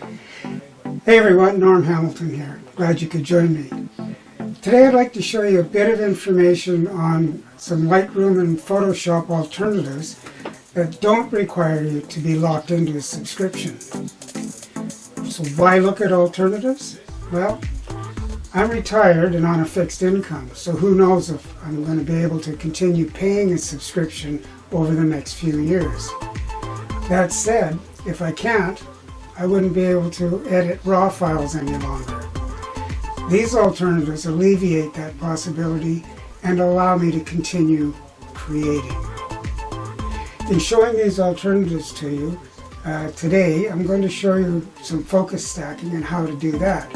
Hey everyone, Norm Hamilton here. Glad you could join me. Today I'd like to show you a bit of information on some Lightroom and Photoshop alternatives that don't require you to be locked into a subscription. So why look at alternatives? Well, I'm retired and on a fixed income, so who knows if I'm going to be able to continue paying a subscription over the next few years. That said, if I can't, I wouldn't be able to edit RAW files any longer. These alternatives alleviate that possibility and allow me to continue creating. In showing these alternatives to you, today I'm going to show you some focus stacking and how to do that.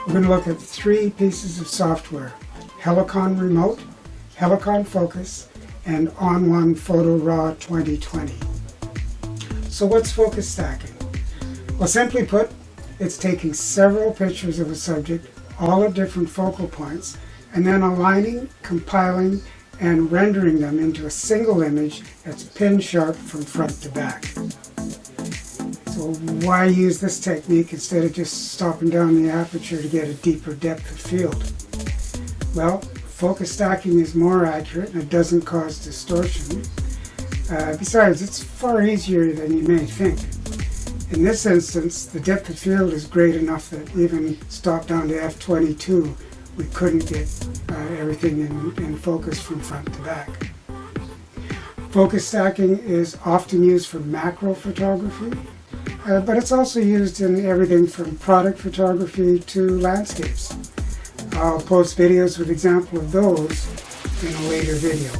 We're going to look at three pieces of software: Helicon Remote, Helicon Focus, and On1 Photo Raw 2020. So what's focus stacking? Well, simply put, it's taking several pictures of a subject, all at different focal points, and then aligning, compiling, and rendering them into a single image that's pin sharp from front to back. So why use this technique instead of just stopping down the aperture to get a deeper depth of field? Well, focus stacking is more accurate and it doesn't cause distortion. Besides, it's far easier than you may think. In this instance, the depth of field is great enough that even stopped down to f22, we couldn't get everything in focus from front to back. Focus stacking is often used for macro photography, but it's also used in everything from product photography to landscapes. I'll post videos with examples of those in a later video.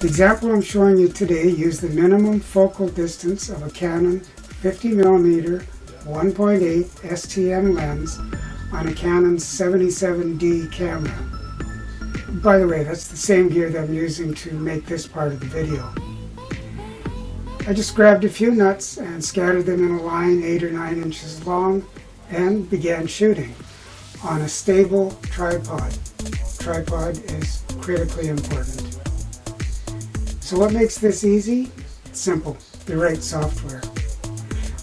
The example I'm showing you today used the minimum focal distance of a Canon 50mm 1.8 STM lens on a Canon 77D camera. By the way, that's the same gear that I'm using to make this part of the video. I just grabbed a few nuts and scattered them in a line 8 or 9 inches long and began shooting on a stable tripod. Tripod is critically important. So what makes this easy? It's simple, the right software.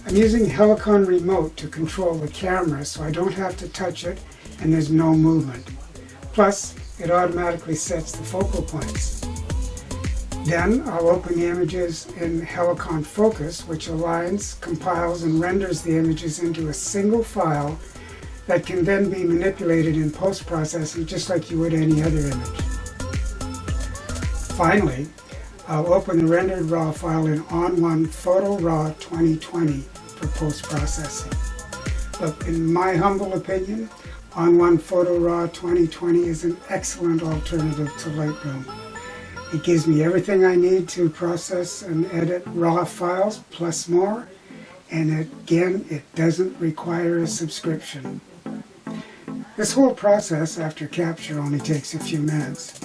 I'm using Helicon Remote to control the camera so I don't have to touch it and there's no movement. Plus, it automatically sets the focal points. Then I'll open the images in Helicon Focus, which aligns, compiles, and renders the images into a single file that can then be manipulated in post-processing just like you would any other image. Finally, I'll open the rendered RAW file in On1 Photo Raw 2020 for post-processing. But in my humble opinion, On1 Photo Raw 2020 is an excellent alternative to Lightroom. It gives me everything I need to process and edit RAW files, plus more, and again, it doesn't require a subscription. This whole process after capture only takes a few minutes.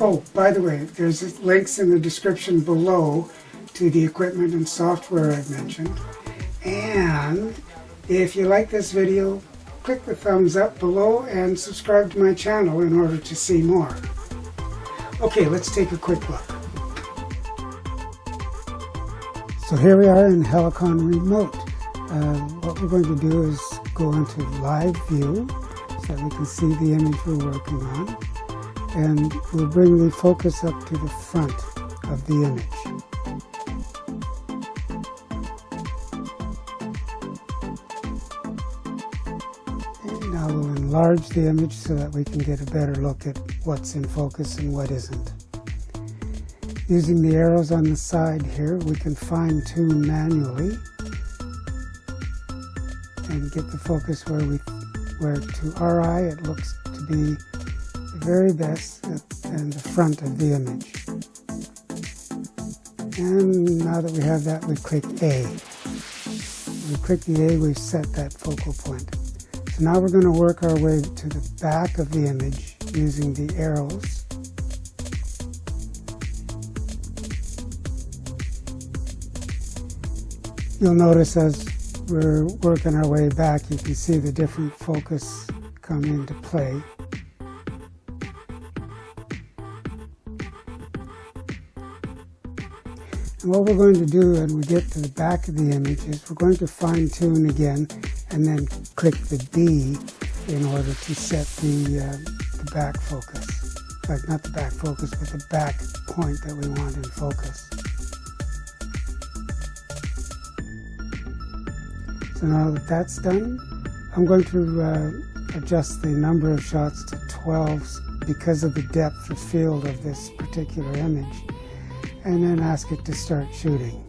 Oh, by the way, there's links in the description below to the equipment and software I've mentioned. And if you like this video, click the thumbs up below and subscribe to my channel in order to see more. Okay, let's take a quick look. So here we are in Helicon Remote. What we're going to do is go into live view so that we can see the image we're working on. And we'll bring the focus up to the front of the image. And now we'll enlarge the image so that we can get a better look at what's in focus and what isn't. Using the arrows on the side here, we can fine-tune manually and get the focus where to our eye it looks to be the very best and the front of the image. And now that we have that, we click A. When we click the A, we've set that focal point. So now we're going to work our way to the back of the image using the arrows. You'll notice as we're working our way back, you can see the different focus come into play. And what we're going to do when we get to the back of the image is we're going to fine tune again and then click the D in order to set the back focus. Like not the back focus, but the back point that we want in focus. So now that that's done, I'm going to adjust the number of shots to 12 because of the depth of field of this particular image, and then ask it to start shooting.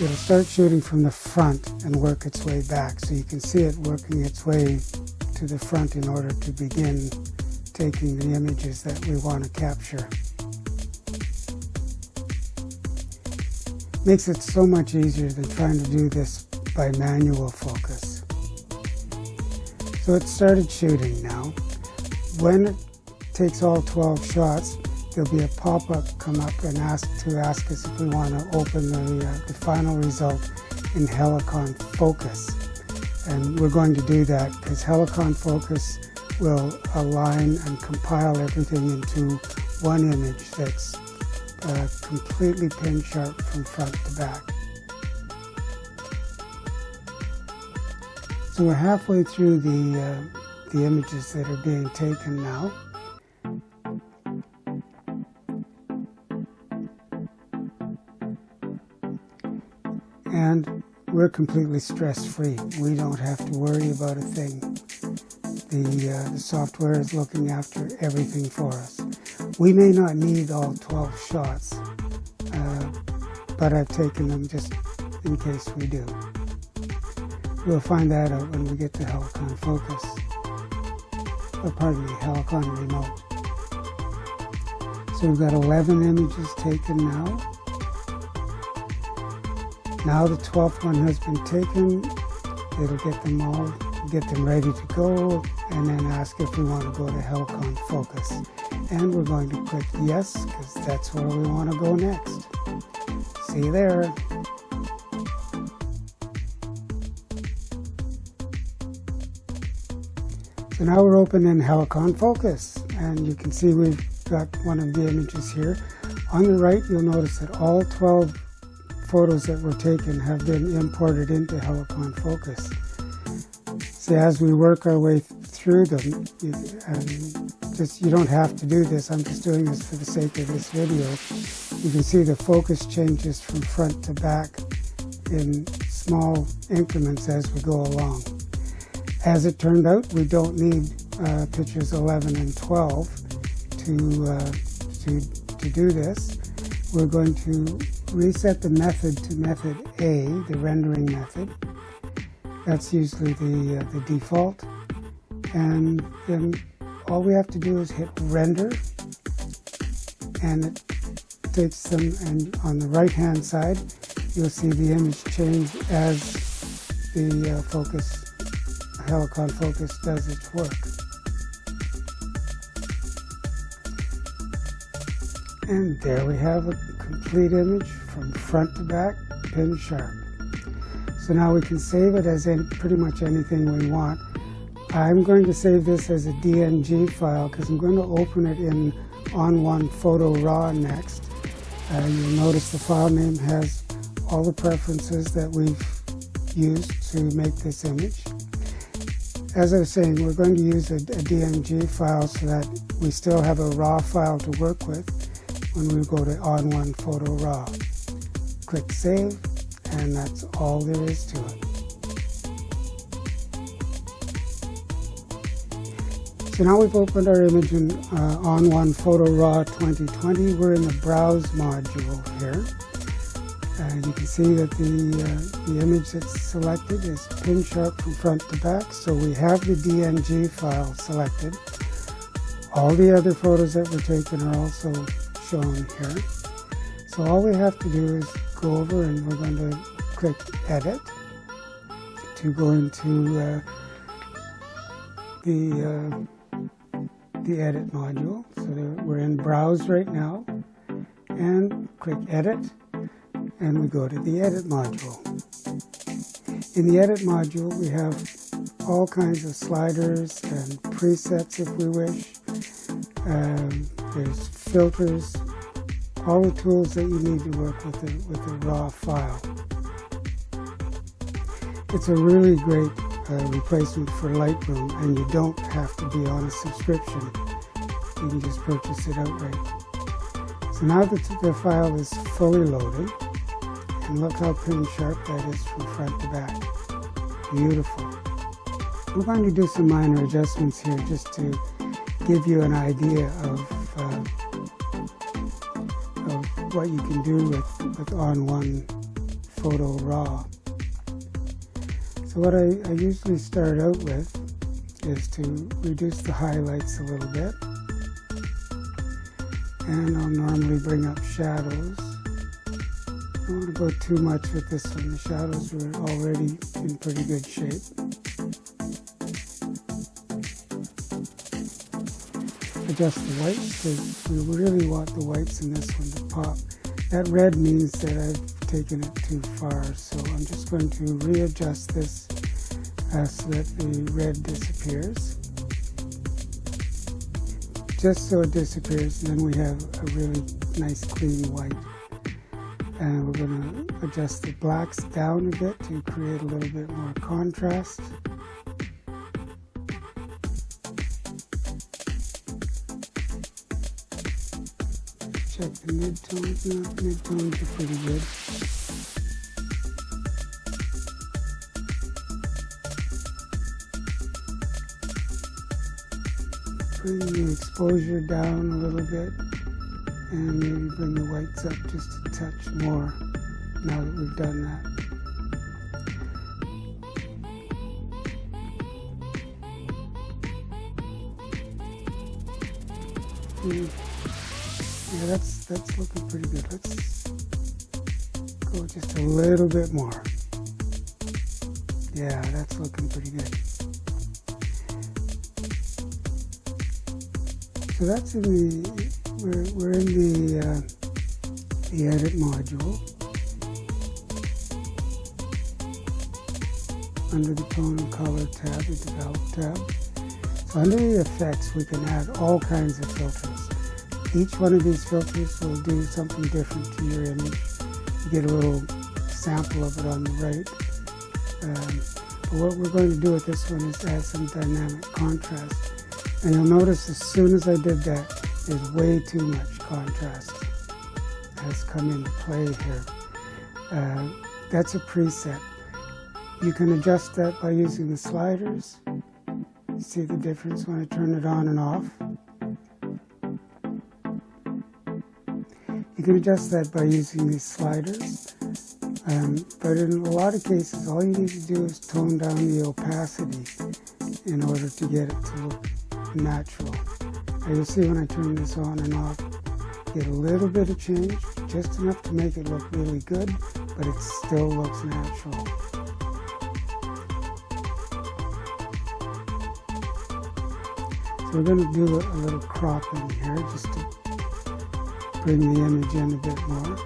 It'll start shooting from the front and work its way back, so you can see it working its way to the front in order to begin taking the images that we want to capture. Makes it so much easier than trying to do this by manual focus. So it started shooting now. When it takes all 12 shots, there'll be a pop-up come up and ask us if we want to open the final result in Helicon Focus. And we're going to do that because Helicon Focus will align and compile everything into one image that's completely pin sharp from front to back. So we're halfway through the images that are being taken now. And we're completely stress-free. We don't have to worry about a thing. The software is looking after everything for us. We may not need all 12 shots, but I've taken them just in case we do. We'll find that out when we get to Helicon Focus. Helicon Remote. So we've got 11 images taken now. Now the 12th one has been taken. It'll get them all, get them ready to go, and then ask if we want to go to Helicon Focus. And we're going to click yes, because that's where we want to go next. See you there. So now we're open in Helicon Focus, and you can see we've got one of the images here. On the right, you'll notice that all 12 photos that were taken have been imported into Helicon Focus. So as we work our way through them, you don't have to do this, I'm just doing this for the sake of this video. You can see the focus changes from front to back in small increments as we go along. As it turned out, we don't need pictures 11 and 12 to do this. We're going to reset the method to method A, the rendering method. That's usually the default. And then all we have to do is hit render, and it takes them, and on the right hand side you'll see the image change as the Helicon Focus does its work. And there we have a complete image from front to back, pin sharp. So now we can save it as pretty much anything we want. I'm going to save this as a DNG file because I'm going to open it in On1 Photo Raw next. You'll notice the file name has all the preferences that we've used to make this image. As I was saying, we're going to use a DNG file so that we still have a raw file to work with when we go to On1 Photo Raw. Click Save, and that's all there is to it. So now we've opened our image in On1 Photo Raw 2020. We're in the Browse module here. You can see that the image that's selected is pin sharp from front to back, so we have the DNG file selected. All the other photos that were taken are also shown here. So all we have to do is go over, and we're going to click Edit to go into the Edit module. So we're in Browse right now, and click Edit, and we go to the Edit module. In the Edit module, we have all kinds of sliders and presets if we wish. There's filters, all the tools that you need to work with a raw file. It's a really great replacement for Lightroom, and you don't have to be on a subscription. You can just purchase it outright. So now that the file is fully loaded, and look how pin sharp that is from front to back. Beautiful. We're going to do some minor adjustments here just to give you an idea of what you can do with On1 Photo Raw. So what I usually start out with is to reduce the highlights a little bit, and I'll normally bring up shadows. I don't want to go too much with this one. The shadows were already in pretty good shape. Adjust the whites, because we really want the whites in this one to pop. That red means that I've taken it too far, so I'm just going to readjust this so that the red disappears. Just so it disappears, and then we have a really nice clean white. And we're going to adjust the blacks down a bit to create a little bit more contrast. Check the midtones. No, the midtones are pretty good. Bring the exposure down a little bit, and maybe bring the whites up just a touch more now that we've done that. Yeah, that's looking pretty good. Let's go just a little bit more. Yeah, that's looking pretty good. So that's in we're in the edit module. Under the tone and color tab, the develop tab. So under the effects, we can add all kinds of filters. Each one of these filters will do something different to your image. You get a little sample of it on the right. But what we're going to do with this one is add some dynamic contrast. And you'll notice as soon as I did that, there's way too much contrast has come into play here. That's a preset. You can adjust that by using the sliders. You see the difference when I turn it on and off. You can adjust that by using these sliders. But in a lot of cases, all you need to do is tone down the opacity in order to get it to look natural. Now you'll see when I turn this on and off, get a little bit of change, just enough to make it look really good, but it still looks natural. So we're going to do a little cropping here just to bring the image in a bit more.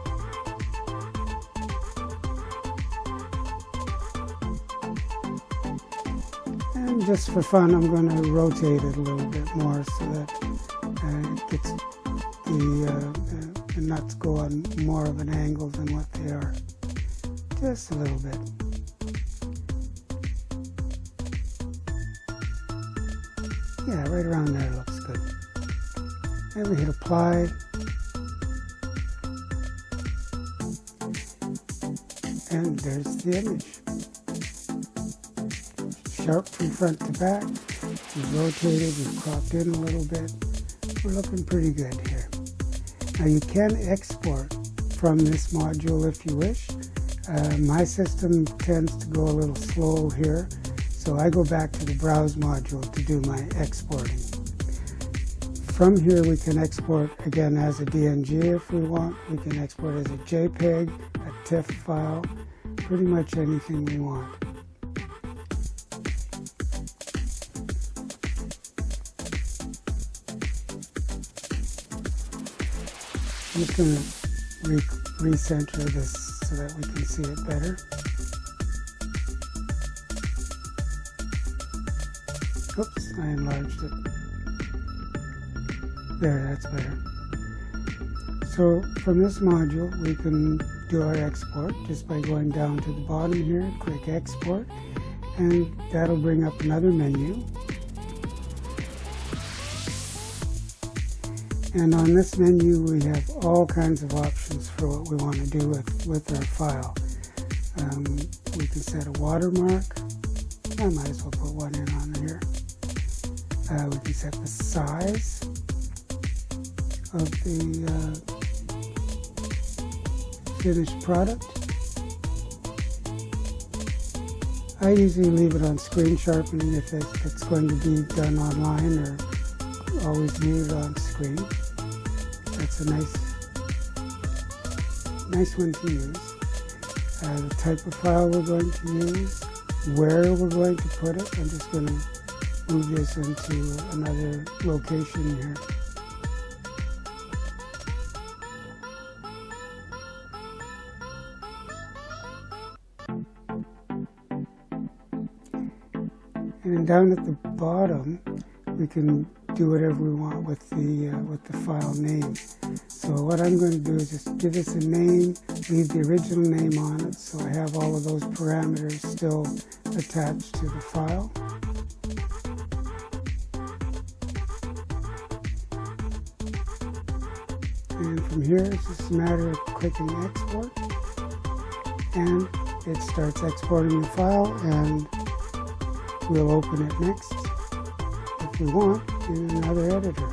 And just for fun, I'm going to rotate it a little bit more so that it gets the nuts go on more of an angle than what they are. Just a little bit. Yeah, right around there looks good. And we hit apply. And there's the image. Sharp from front to back. We've rotated, we've cropped in a little bit. We're looking pretty good here. Now you can export from this module if you wish. My system tends to go a little slow here, so I go back to the Browse module to do my exporting. From here we can export again as a DNG if we want. We can export as a JPEG, a TIFF file, pretty much anything we want. I'm just going to recenter this so that we can see it better. Oops, I enlarged it. There, that's better. So from this module we can do our export just by going down to the bottom here, click export, and that'll bring up another menu. And on this menu we have all kinds of options for what we want to do with our file. We can set a watermark. I might as well put one in on here. We can set the size of the finished product. I usually leave it on screen sharpening if it's going to be done online or always viewed on screen. That's a nice one to use. The type of file we're going to use, where we're going to put it. I'm just going to move this into another location here. And then down at the bottom, we can do whatever we want with the file name. So what I'm going to do is just give this a name, leave the original name on it, so I have all of those parameters still attached to the file. And from here, it's just a matter of clicking export, and it starts exporting the file, and we'll open it next, if we want, in another editor.